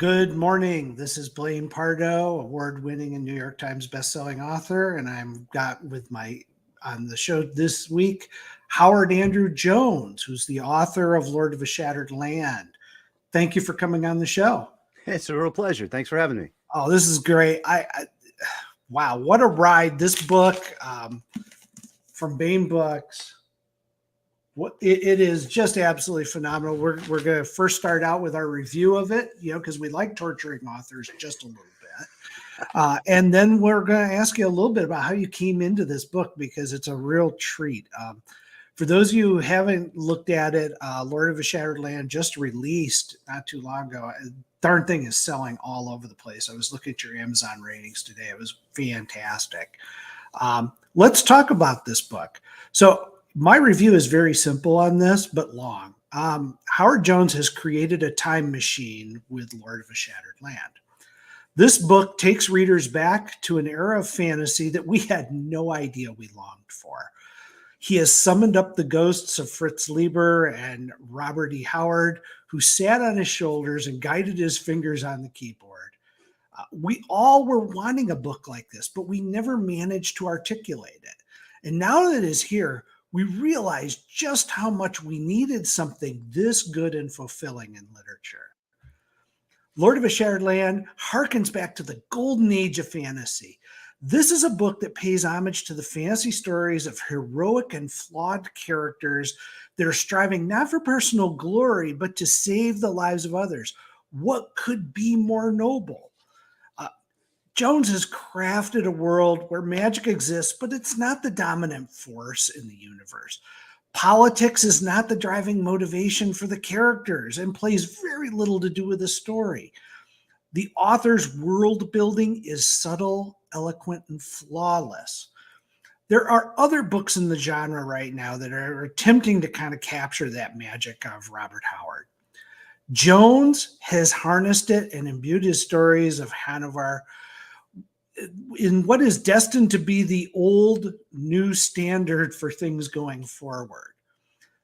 Good morning. This is Blaine Pardoe, award-winning and New York Times bestselling author, and I'm got with my on the show this week Howard Andrew Jones, who's the author of Lord of a Shattered Land. Thank you for coming on the show. It's a real pleasure. Thanks for having me. Oh, this is great. Wow, what a ride! This book from Baen Books. It is just absolutely phenomenal. We're going to first start out with our review of it, because we like torturing authors just a little bit. And then we're going to ask you a little bit about how you came into this book, because it's a real treat. For those of you who haven't looked at it, Lord of a Shattered Land just released not too long ago. Darn thing is selling all over the place. I was looking at your Amazon ratings today. It was fantastic. Let's talk about this book. So my review is very simple on this, but long. Howard Jones has created a time machine with Lord of a Shattered Land. This book takes readers back to an era of fantasy that we had no idea we longed for. He has summoned up the ghosts of Fritz Leiber and Robert E. Howard, who sat on his shoulders and guided his fingers on the keyboard. We all were wanting a book like this, but we never managed to articulate it. And now that it is here, we realized just how much we needed something this good and fulfilling in literature. Lord of a Shattered Land harkens back to the golden age of fantasy. This is a book that pays homage to the fantasy stories of heroic and flawed characters that are striving not for personal glory, but to save the lives of others. What could be more noble? Jones has crafted a world where magic exists, but it's not the dominant force in the universe. Politics is not the driving motivation for the characters and plays very little to do with the story. The author's world building is subtle, eloquent, and flawless. There are other books in the genre right now that are attempting to kind of capture that magic of Robert Howard. Jones has harnessed it and imbued his stories of Hanover in what is destined to be the old new standard for things going forward.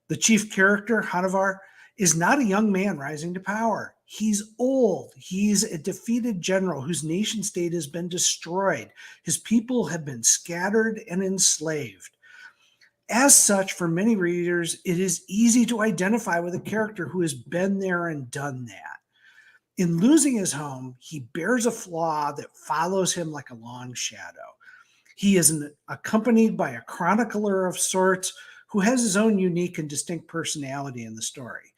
The chief character, Hanover, is not a young man rising to power. He's old. He's a defeated general whose nation state has been destroyed. His people have been scattered and enslaved. As such, for many readers, it is easy to identify with a character who has been there and done that. In losing his home, he bears a flaw that follows him like a long shadow. He is accompanied by a chronicler of sorts who has his own unique and distinct personality in the story.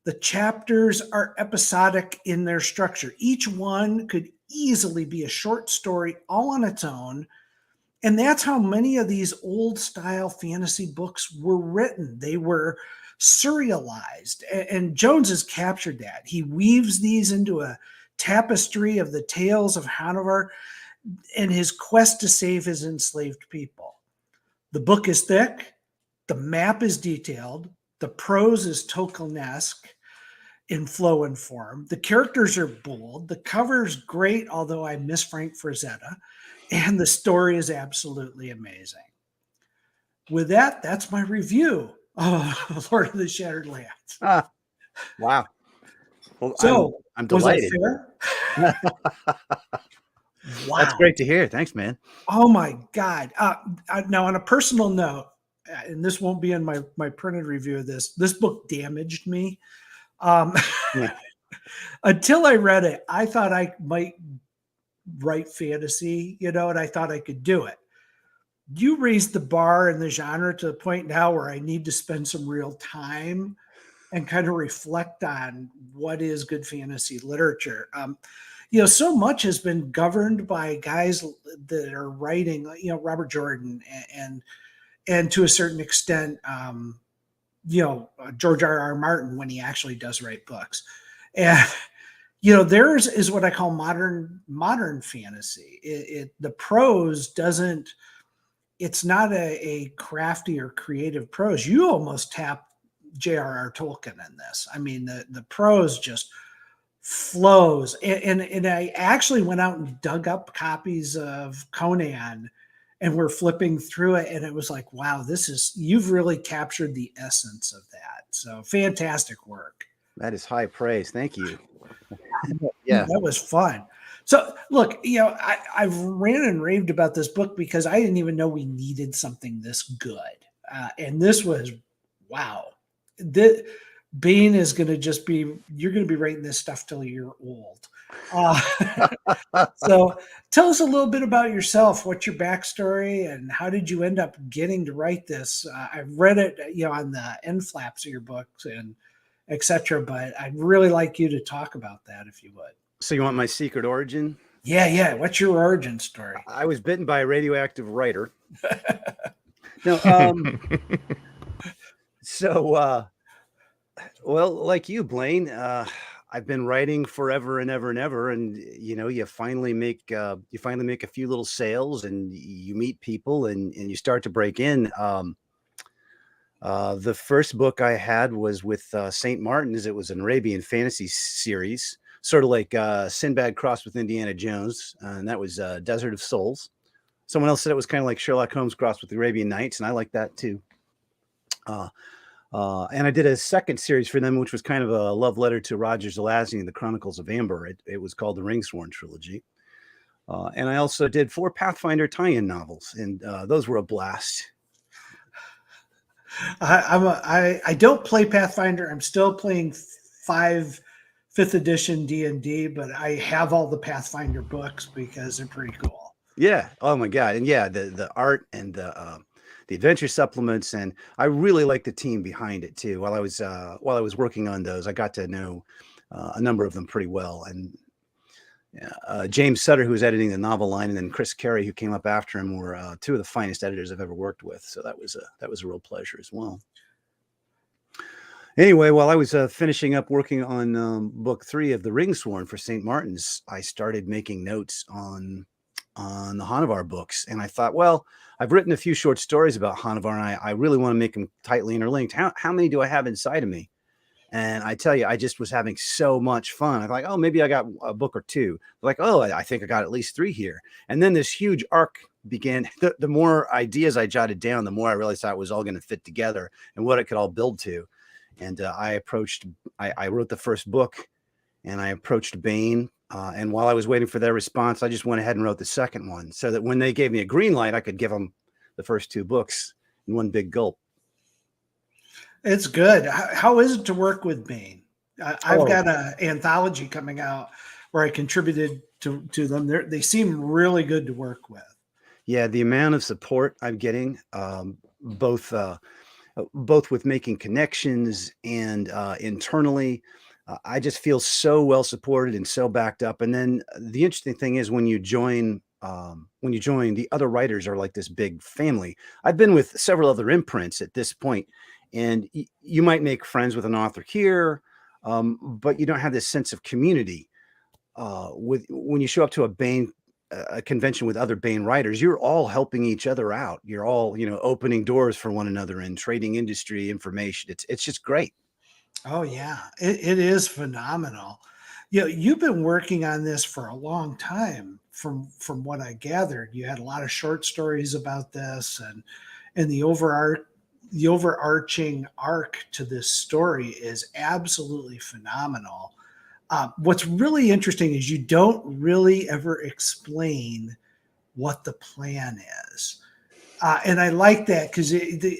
The chapters are episodic in their structure. Each one could easily be a short story all on its own. And that's how many of these old-style fantasy books were written. They were serialized, and Jones has captured that. He weaves these into a tapestry of the tales of Hanover and his quest to save his enslaved people. The book is thick, the map is detailed, the prose is Tolkienesque in flow and form, the characters are bold, the cover's great, although I miss Frank Frazetta, and the story is absolutely amazing. With that, that's my review. Oh, Lord of the Shattered Lands. Wow. Well, So, I'm delighted. Was that fair? Wow. That's great to hear. Thanks, man. Oh, my God. Now, on a personal note, and this won't be in my printed review of this book damaged me. Until I read it, I thought I might write fantasy, and I thought I could do it. You raised the bar in the genre to the point now where I need to spend some real time and kind of reflect on what is good fantasy literature. So much has been governed by guys that are writing, Robert Jordan and to a certain extent, George R.R. Martin when he actually does write books. And theirs is what I call modern fantasy. The prose doesn't. It's not a crafty or creative prose. You almost tap J.R.R. Tolkien in this. I mean, the prose just flows. And I actually went out and dug up copies of Conan, and we're flipping through it, and it was like, wow, you've really captured the essence of that. So fantastic work. That is high praise. Thank you. Yeah. That was fun. So look, I've ran and raved about this book because I didn't even know we needed something this good. And this was, wow. The, Bane is going to just be, you're going to be writing this stuff till you're old. Uh, so tell us a little bit about yourself. What's your backstory and how did you end up getting to write this? I've read it, on the end flaps of your books and etc. But I'd really like you to talk about that if you would. So you want my secret origin? Yeah. What's your origin story? I was bitten by a radioactive writer. No, so well, like you, Blaine, I've been writing forever and ever and ever, and you finally make a few little sales, and you meet people, and you start to break in. The first book I had was with St. Martin's. It was an Arabian fantasy series, sort of like Sinbad crossed with Indiana Jones, and that was Desert of Souls. Someone else said it was kind of like Sherlock Holmes crossed with the Arabian Nights, and I like that too. And I did a second series for them, which was kind of a love letter to Roger Zelazny and the Chronicles of Amber. It was called the Ringsworn Trilogy. And I also did 4 Pathfinder tie-in novels, and those were a blast. I don't play Pathfinder. I'm still playing 5th edition D&D, but I have all the Pathfinder books because they're pretty cool. Yeah. Oh my God. And yeah, the art and the adventure supplements, and I really like the team behind it too. While I was working on those, I got to know a number of them pretty well. And James Sutter, who was editing the novel line, and then Chris Carey, who came up after him, were 2 of the finest editors I've ever worked with. So that was a real pleasure as well. Anyway, while I was finishing up working on book 3 of the Ringsworn for St. Martin's, I started making notes on the Hanavar books, and I thought, well, I've written a few short stories about Hanavar, and I really want to make them tightly interlinked. How many do I have inside of me? And I tell you, I just was having so much fun. I'm like, oh, maybe I got a book or 2. Like, oh, I think I got at least 3 here. And then this huge arc began. The more ideas I jotted down, the more I realized how it was all going to fit together and what it could all build to. And I wrote the first book, and I approached Bane. And while I was waiting for their response, I just went ahead and wrote the second one so that when they gave me a green light, I could give them the first 2 books in one big gulp. It's good. How is it to work with Bane? I've got an anthology coming out where I contributed to them. They seem really good to work with. Yeah, the amount of support I'm getting, both with making connections and internally, I just feel so well supported and so backed up. And then the interesting thing is when you join, the other writers are like this big family. I've been with several other imprints at this point, and you might make friends with an author here, but you don't have this sense of community. When you show up to a convention with other Bane writers, you're all helping each other out. You're all, opening doors for one another and trading industry information. It's just great. Oh yeah, it is phenomenal. You've been working on this for a long time. From what I gathered, you had a lot of short stories about this, and the overarching arc to this story is absolutely phenomenal. What's really interesting is you don't really ever explain what the plan is. And I like that because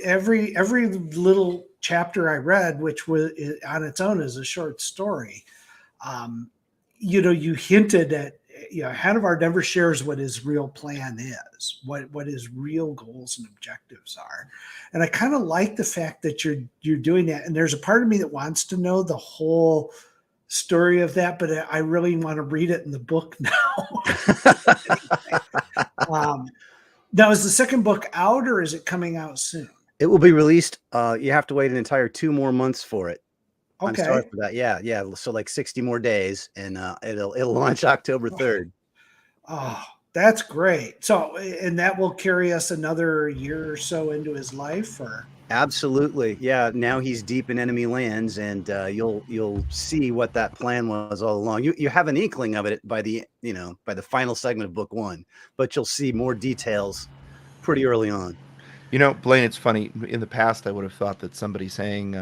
every little chapter I read, which was on its own is a short story, you hinted at, Hanavar never shares what his real plan is, what his real goals and objectives are. And I kind of like the fact that you're doing that. And there's a part of me that wants to know the whole story of that, but I really want to read it in the book now. Now, is the second book out or is it coming out soon? It will be released. You have to wait an entire 2 more months for it. Okay. I'm sorry for that. Yeah. So like 60 more days, and it'll launch October 3rd. Oh, that's great. So, and that will carry us another year or so into his life, or? Absolutely. Yeah. Now he's deep in enemy lands, and you'll see what that plan was all along. You have an inkling of it by the final segment of book 1, but you'll see more details pretty early on. Blaine, it's funny. In the past, I would have thought that somebody saying,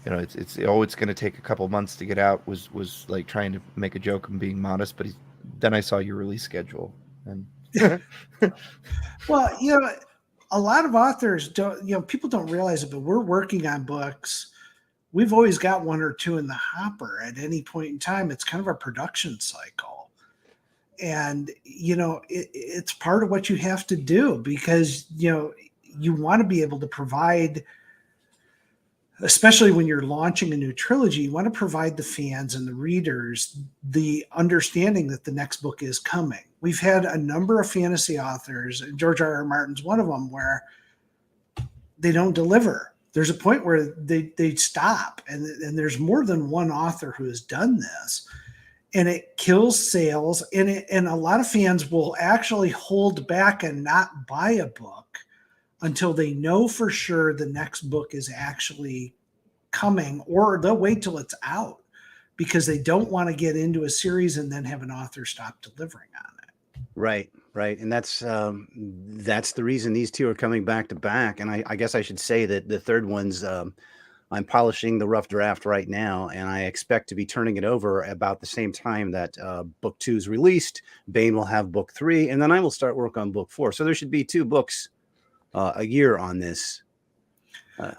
you know, it's going to take a couple months to get out was like trying to make a joke and being modest, but then I saw your release schedule and Well, you know, a lot of authors don't, you know, people don't realize it, but we're working on books. We've always got one or two in the hopper at any point in time. It's kind of a production cycle. And, you know, it's part of what you have to do because, you know, you want to be able to provide, especially when you're launching a new trilogy, you want to provide the fans and the readers the understanding that the next book is coming. We've had a number of fantasy authors, and George R.R. Martin's one of them, where they don't deliver. There's a point where they stop, and there's more than one author who has done this, and it kills sales. And a lot of fans will actually hold back and not buy a book until they know for sure the next book is actually coming, or they'll wait till it's out because they don't want to get into a series and then have an author stop delivering on it. Right, right. And that's the reason these two are coming back to back. And I guess I should say that the third one's I'm polishing the rough draft right now, and I expect to be turning it over about the same time that book 2 is released. Bain will have book 3, and then I will start work on book 4. So there should be 2 books a year on this.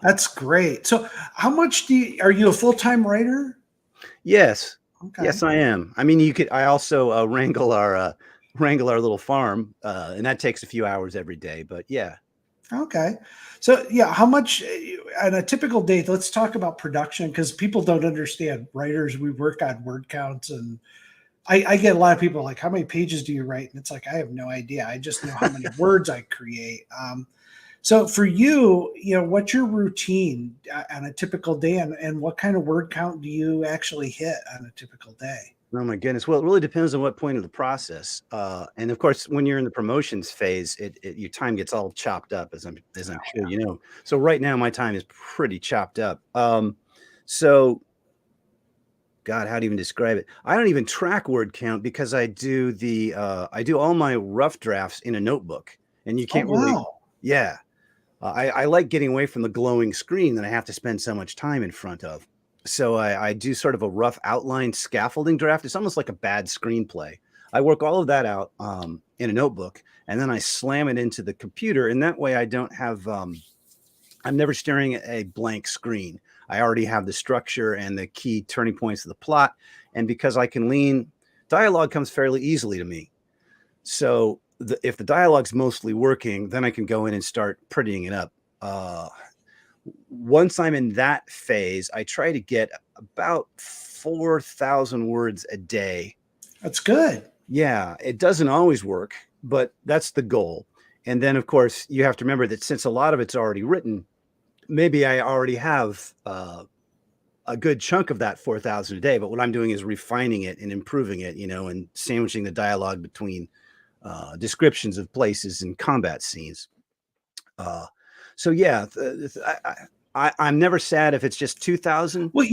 That's great. So how much are you a full-time writer? Yes. Okay. Yes, I am. I mean, I also wrangle our little farm, and that takes a few hours every day, but yeah. Okay. So yeah, how much on a typical day? Let's talk about production because people don't understand. Writers, we work on word counts, and I get a lot of people like, how many pages do you write? And it's like, I have no idea. I just know how many words I create. So for you, you know, what's your routine on a typical day, and what kind of word count do you actually hit on a typical day? Oh my goodness. Well, it really depends on what point of the process. And of course, when you're in the promotions phase, your time gets all chopped up, as I'm sure you know. So right now, my time is pretty chopped up. So, God, how to even describe it? I don't even track word count because I do all my rough drafts in a notebook, and you can't really. Wow. Yeah. I like getting away from the glowing screen that I have to spend so much time in front of. So I do sort of a rough outline scaffolding draft. It's almost like a bad screenplay. I work all of that out in a notebook, and then I slam it into the computer. And that way I don't have, I'm never staring at a blank screen. I already have the structure and the key turning points of the plot. And because I can lean, dialogue comes fairly easily to me. So if the dialogue's mostly working, then I can go in and start prettying it up. Once I'm in that phase, I try to get about 4,000 words a day. That's good. Yeah, it doesn't always work, but that's the goal. And then, of course, you have to remember that since a lot of it's already written, maybe I already have a good chunk of that 4,000 a day. But what I'm doing is refining it and improving it, you know, and sandwiching the dialogue between descriptions of places and combat scenes. So yeah, I'm never sad if it's just 2,000. Well,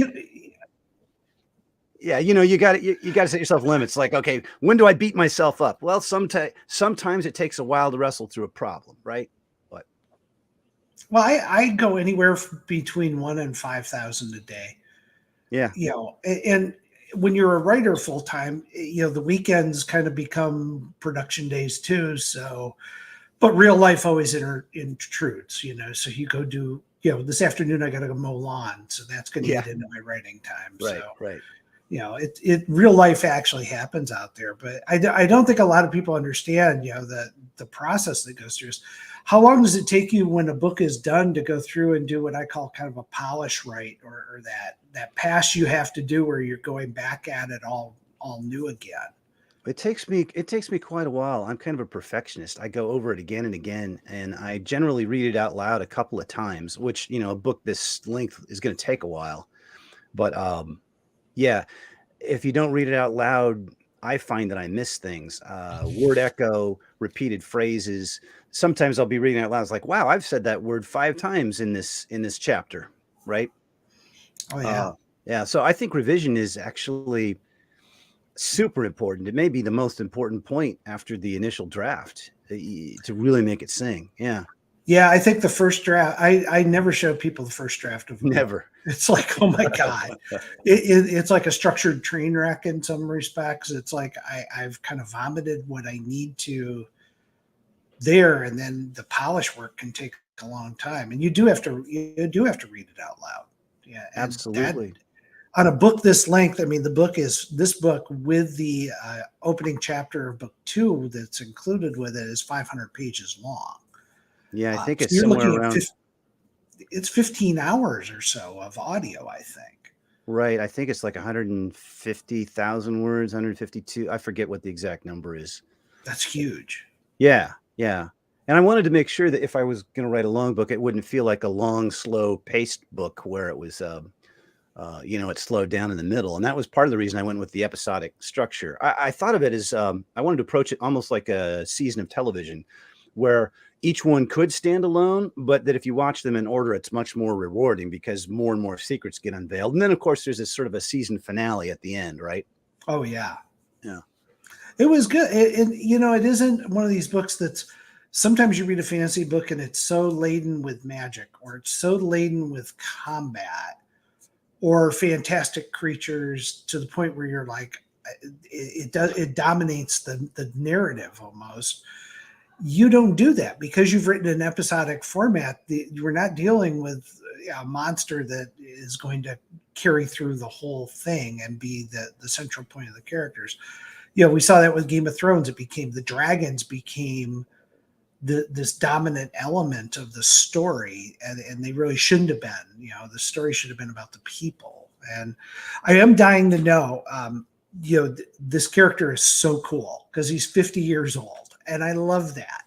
yeah, you know, you got to set yourself limits. Like, okay, when do I beat myself up? Well, sometimes it takes a while to wrestle through a problem, right? But well, I go anywhere between 1,000 and 5,000 a day. Yeah, you know, and when you're a writer full time, you know, the weekends kind of become production days too. So, but real life always intrudes, you know. So you go do, you know, this afternoon I got to go mow lawn, so that's going to get into my writing time. right, so, right. You know, it real life actually happens out there, but I don't think a lot of people understand, you know, the process that goes through. How long does it take you when a book is done to go through and do what I call kind of a polish write, or that pass you have to do where you're going back at it all new again? It takes me quite a while. I'm kind of a perfectionist. I go over it again and again, and I generally read it out loud a couple of times, which, you know, a book this length is going to take a while. But yeah, if you don't read it out loud, I find that I miss things. Word echo, repeated phrases. Sometimes I'll be reading out loud. It's like, wow, I've said that word 5 times in this chapter, right? Oh yeah. Yeah. So I think revision is actually super important. It may be the most important point after the initial draft to really make it sing. Yeah. Yeah, I think the first draft, I never show people the first draft of a book. Never. It's like, oh my God, it's like a structured train wreck in some respects. It's like I've kind of vomited what I need to there, and then the polish work can take a long time, and you do have to read it out loud. Yeah, and that Absolutely. on a book this length, I mean, this book with the opening chapter of book 2 that's included with it is 500 pages long. Yeah, I think So it's you're somewhere looking around. at it's 15 hours or so of audio, I think. Right. I think it's like 150,000 words, 152. I forget what the exact number is. That's huge. Yeah. Yeah. And I wanted to make sure that if I was going to write a long book, it wouldn't feel like a long, slow paced book where it was, it slowed down in the middle. And that was part of the reason I went with the episodic structure. I thought of it as I wanted to approach it almost like a season of television where each one could stand alone, but that if you watch them in order, it's much more rewarding because more and more secrets get unveiled. And then, of course, there's this sort of a season finale at the end, right? Oh, yeah. Yeah. It was good. It isn't one of these books that's sometimes you read a fantasy book and it's so laden with magic or it's so laden with combat or fantastic creatures to the point where you're like, it dominates the narrative almost. You don't do that because you've written an episodic format. You're not dealing with a monster that is going to carry through the whole thing and be the central point of the characters. We saw that with Game of Thrones. The dragons became this dominant element of the story, and they really shouldn't have been. The story should have been about the people. And I am dying to know, this character is so cool because he's 50 years old. And I love that.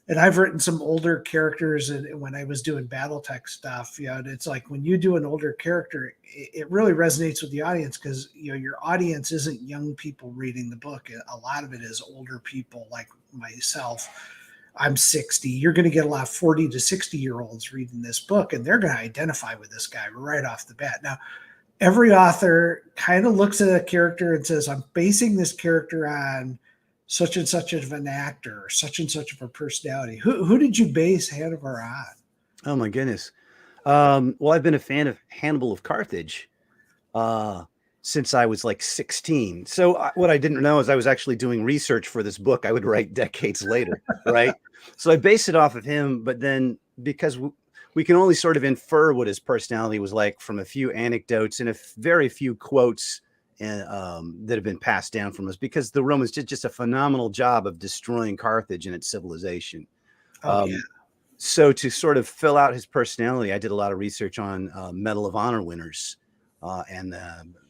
And I've written some older characters, and when I was doing BattleTech stuff, and it's like when you do an older character, it really resonates with the audience because your audience isn't young people reading the book. A lot of it is older people like myself. I'm 60. You're going to get a lot of 40 to 60-year-olds reading this book, and they're going to identify with this guy right off the bat. Now, every author kind of looks at a character and says, I'm basing this character on such and such of an actor, such and such of a personality. Who did you base Hannibal on? Oh my goodness. Well, I've been a fan of Hannibal of Carthage since I was like 16. So what I didn't know is I was actually doing research for this book I would write decades later, right? So I based it off of him, but then because we can only sort of infer what his personality was like from a few anecdotes and very few quotes that have been passed down from us, because the Romans did just a phenomenal job of destroying Carthage and its civilization. Yeah. So to sort of fill out his personality, I did a lot of research on Medal of Honor winners and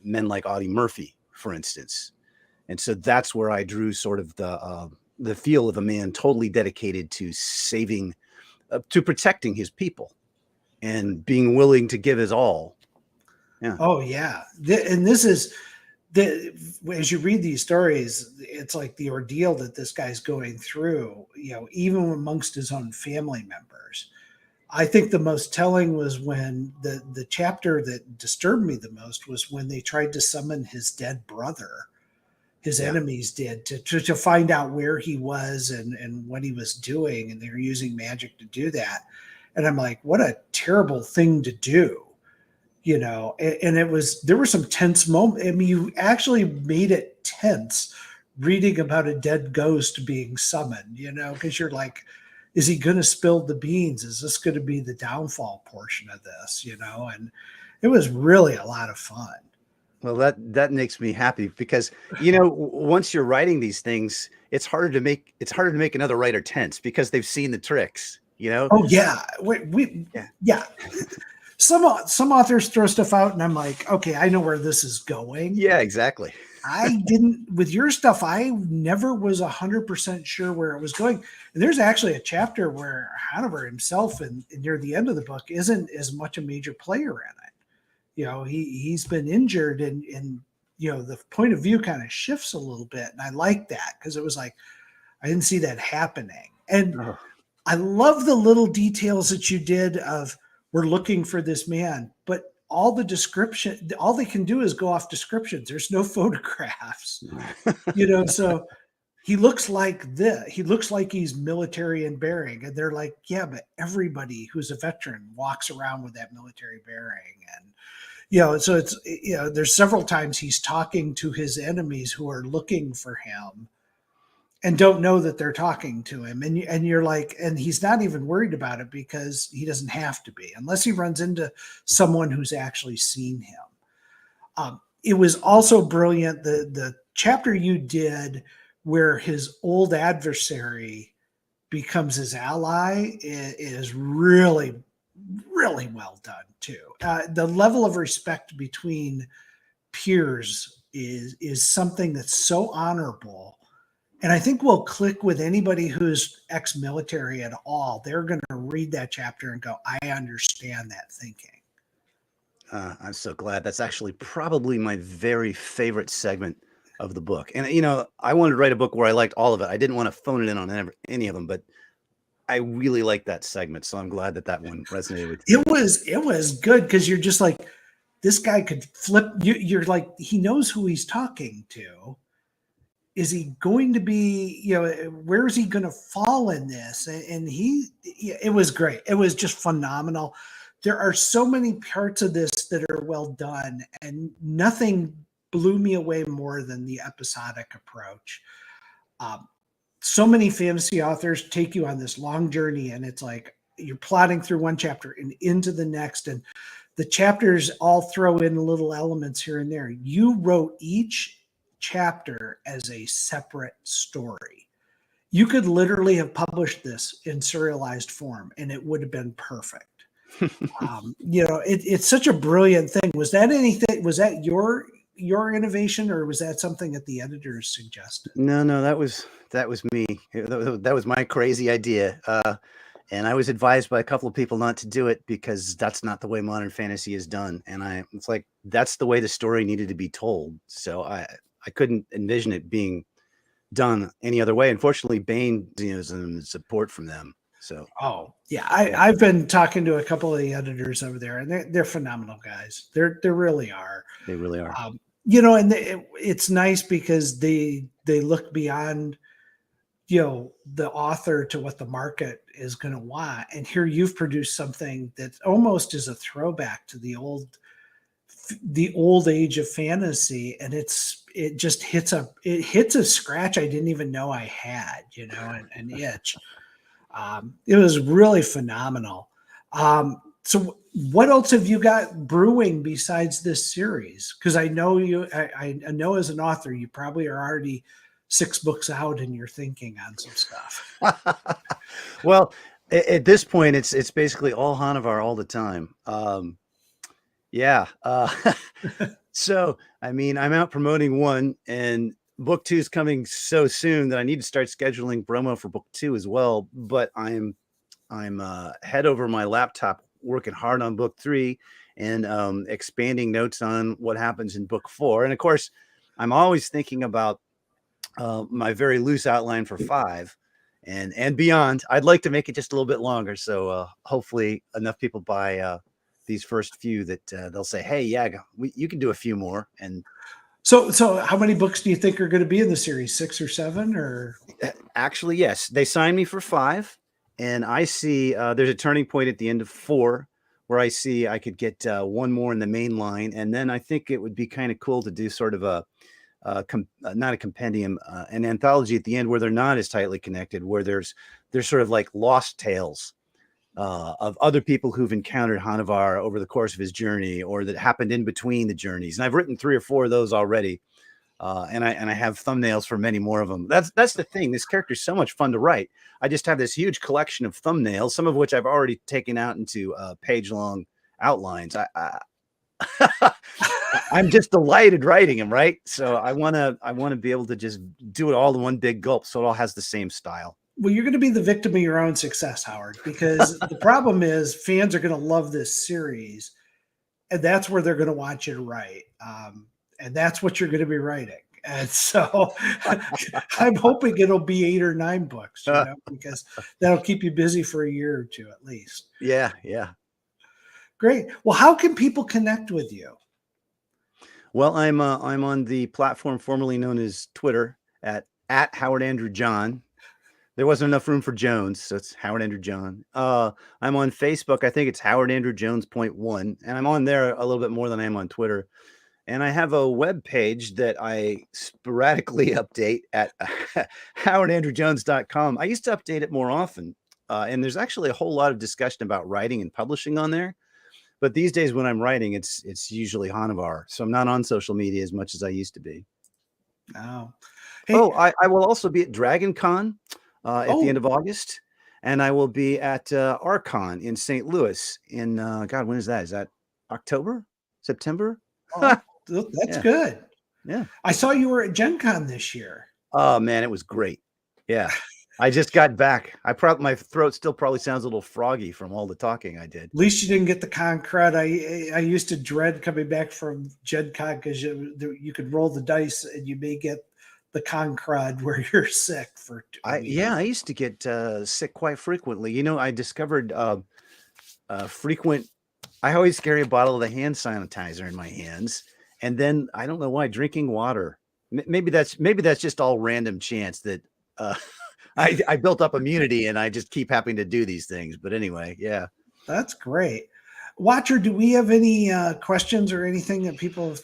men like Audie Murphy, for instance. And so that's where I drew sort of the feel of a man totally dedicated to to protecting his people and being willing to give his all. Yeah. Oh, yeah. And this is as you read these stories, it's like the ordeal that this guy's going through, even amongst his own family members. I think the most telling was when the chapter that disturbed me the most was when they tried to summon his dead brother. His enemies did to find out where he was and what he was doing. And they were using magic to do that. And I'm like, what a terrible thing to do. And there were some tense moments. I mean, you actually made it tense reading about a dead ghost being summoned, because you're like, is he going to spill the beans? Is this going to be the downfall portion of this, and it was really a lot of fun. Well, that makes me happy because, once you're writing these things, it's harder to make another writer tense because they've seen the tricks, Oh yeah. Yeah. Some authors throw stuff out and I'm like, okay, I know where this is going. Yeah, exactly. I didn't, with your stuff, I never was 100% sure where it was going. And there's actually a chapter where Hannibal himself, and near the end of the book, isn't as much a major player in it. He's been injured and the point of view kind of shifts a little bit. And I like that because it was like, I didn't see that happening. And I love the little details that you did of, we're looking for this man, but all they can do is go off descriptions. There's no photographs, so he looks like this. He looks like he's military in bearing. And they're like, yeah, but everybody who's a veteran walks around with that military bearing. And, so it's, there's several times he's talking to his enemies who are looking for him and don't know that they're talking to him. And you're like, and he's not even worried about it because he doesn't have to be, unless he runs into someone who's actually seen him. It was also brilliant. The chapter you did where his old adversary becomes his ally is really, really well done too. The level of respect between peers is something that's so honorable. And I think will click with anybody who's ex-military at all. They're going to read that chapter and go, I understand that thinking. I'm so glad. That's actually probably my very favorite segment of the book. And, I wanted to write a book where I liked all of it. I didn't want to phone it in on any of them, but I really like that segment. So I'm glad that one resonated with you. It was good because you're just like, this guy could flip. You're like, he knows who he's talking to. Is he going to be, where is he going to fall in this? And it was great. It was just phenomenal. There are so many parts of this that are well done, and nothing blew me away more than the episodic approach. So many fantasy authors take you on this long journey, and it's like you're plotting through one chapter and into the next, and the chapters all throw in little elements here and there. You wrote each chapter as a separate story. You could literally have published this in serialized form and it would have been perfect. It's such a brilliant thing. Was that your innovation, or was that something that the editors suggested? No, that was me. That was my crazy idea. And I was advised by a couple of people not to do it because that's not the way modern fantasy is done. And it's like, that's the way the story needed to be told. So I couldn't envision it being done any other way. Unfortunately, Bain some support from them. So I've been talking to a couple of the editors over there, and they're phenomenal guys. They really are. They really are. And it's nice because they look beyond the author to what the market is going to want. And here you've produced something that almost is a throwback to the old age of fantasy, and it just hits a scratch I didn't even know I had, an itch. It was really phenomenal. So what else have you got brewing besides this series? Because I know I know as an author, you probably are already 6 books out and you're thinking on some stuff. Well, at this point, it's basically all Hanavar all the time. So, I'm out promoting 1, and book 2 is coming so soon that I need to start scheduling promo for book 2 as well. But I'm head over my laptop working hard on book 3 and expanding notes on what happens in book 4. And of course, I'm always thinking about my very loose outline for 5 and beyond. I'd like to make it just a little bit longer. So hopefully enough people buy these first few that they'll say, hey, you can do a few more. And so how many books do you think are going to be in the series? 6 or 7? Or actually, yes, they signed me for 5, and I see there's a turning point at the end of 4 where I see I could get 1 more in the main line. And then I think it would be kind of cool to do sort of not a compendium, an anthology at the end where they're not as tightly connected, where there's sort of like lost tales of other people who've encountered Hanavar over the course of his journey, or that happened in between the journeys. And I've written 3 or 4 of those already, and I have thumbnails for many more of them. That's the thing. This character is so much fun to write. I just have this huge collection of thumbnails, some of which I've already taken out into page-long outlines. I'm just delighted writing them, right? So I want to be able to just do it all in one big gulp, so it all has the same style. Well, you're going to be the victim of your own success, Howard, because the problem is fans are going to love this series, and that's where they're going to want you to write, and that's what you're going to be writing. And so I'm hoping it'll be 8 or 9 books, because that'll keep you busy for a year or 2 at least. Yeah. Great. Well, how can people connect with you? Well, I'm on the platform formerly known as Twitter at at Howard Andrew John. There wasn't enough room for Jones, so it's Howard Andrew John. I'm on Facebook. I think it's Howard Andrew Jones .1, and I'm on there a little bit more than I am on Twitter. And I have a web page that I sporadically update at howardandrewjones.com. I used to update it more often, and there's actually a whole lot of discussion about writing and publishing on there. But these days, when I'm writing, it's usually Hanavar, so I'm not on social media as much as I used to be. Oh, hey, Oh, I will also be at Dragon Con at Oh. the end of August, and I will be at Archon in St. Louis in God, when is that? Is that October, September? that's Yeah. good. Yeah. I saw you were at Gen Con this year. Oh man, it was great. Yeah. I just got back. My throat still probably sounds a little froggy from all the talking I did. At least you didn't get the con crud. I used to dread coming back from Gen Con because you could roll the dice and you may get the con crud where you're sick for 2 weeks. I used to get sick quite frequently. You know, I discovered frequent. I always carry a bottle of the hand sanitizer in my hands, and then I don't know why drinking water. Maybe that's just all random chance that I built up immunity and I just keep having to do these things. But anyway, yeah. That's great. Watcher, do we have any questions or anything that people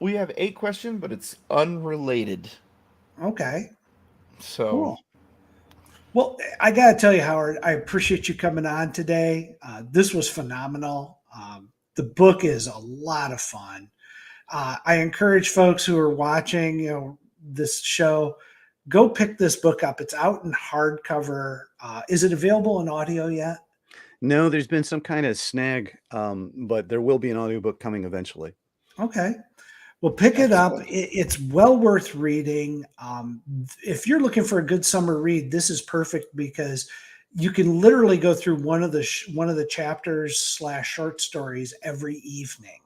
we have a question, but it's unrelated. Okay. So Cool. Well, I got to tell you, Howard, I appreciate you coming on today. This was phenomenal. The book is a lot of fun. I encourage folks who are watching, this show, go pick this book up. It's out in hardcover. Is it available in audio yet? No, there's been some kind of snag, but there will be an audiobook coming eventually. Okay. Well, pick it up. It's well worth reading. If you're looking for a good summer read, this is perfect because you can literally go through one of the chapters / short stories every evening.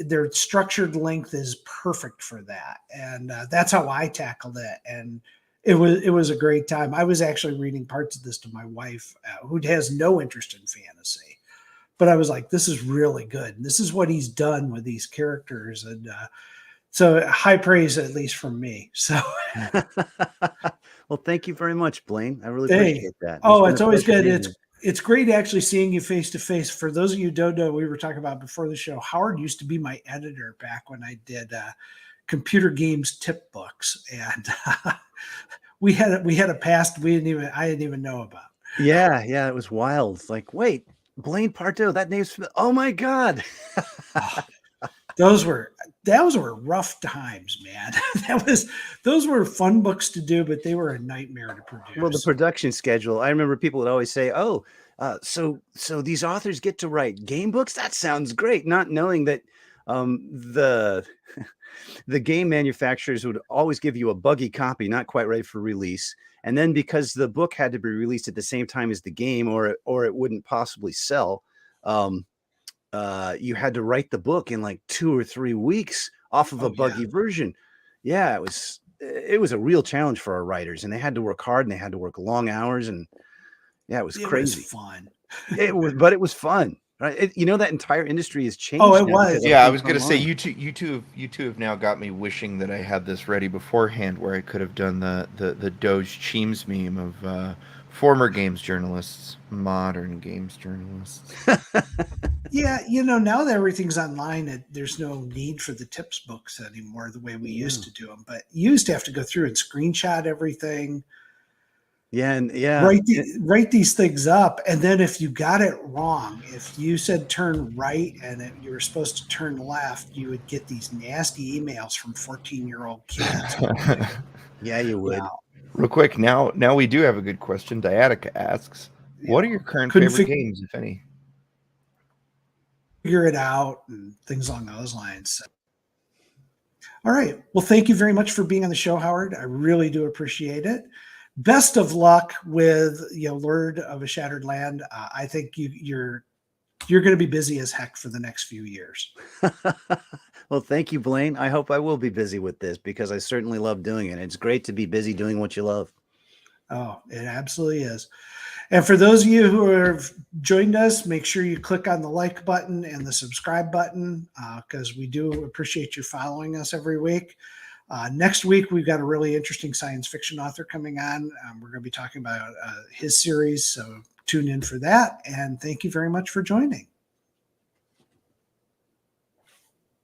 Their structured length is perfect for that, and that's how I tackled it. And it was a great time. I was actually reading parts of this to my wife, who has no interest in fantasy. But I was like, this is really good. And this is what he's done with these characters. And so high praise, at least from me. So, well, thank you very much, Blaine. I really appreciate that. It's always good. It's great actually seeing you face to face. For those of you who don't know, we were talking about before the show, Howard used to be my editor back when I did computer games tip books. And we had a past I didn't even know about. Yeah. It was wild. It's like, wait, Blaine Pardoe, that name's, oh my God. Those were rough times, man. Those were fun books to do, but they were a nightmare to produce. Well, the production schedule, I remember people would always say, oh, so these authors get to write game books? That sounds great. Not knowing that the game manufacturers would always give you a buggy copy, not quite ready for release. And then because the book had to be released at the same time as the game, or it wouldn't possibly sell, you had to write the book in like 2 or 3 weeks off of a buggy version. Yeah, it was a real challenge for our writers, and they had to work hard and they had to work long hours, and yeah, it was crazy. It was fun. But it was fun. Right? That entire industry has changed. Oh, it was. Yeah, I was going to say you two have now got me wishing that I had this ready beforehand, where I could have done the Doge Cheems meme of former games journalists, modern games journalists. Yeah, now that everything's online, there's no need for the tips books anymore the way we used to do them. But you used to have to go through and screenshot everything. Yeah, write these things up, and then if you got it wrong, if you said turn right and you were supposed to turn left, you would get these nasty emails from 14-year-old kids. Yeah, you would. Wow. Real quick, now we do have a good question. Diatica asks, what are your current favorite games, if any? Figure it out and things along those lines. All right. Well, thank you very much for being on the show, Howard. I really do appreciate it. Best of luck with Lord of a Shattered Land. I think you're going to be busy as heck for the next few years. Well, thank you, Blaine. I hope I will be busy with this because I certainly love doing it. It's great to be busy doing what you love. Oh, it absolutely is. And for those of you who have joined us, make sure you click on the like button and the subscribe button because we do appreciate you following us every week. Next week, we've got a really interesting science fiction author coming on. We're going to be talking about his series, so tune in for that. And thank you very much for joining.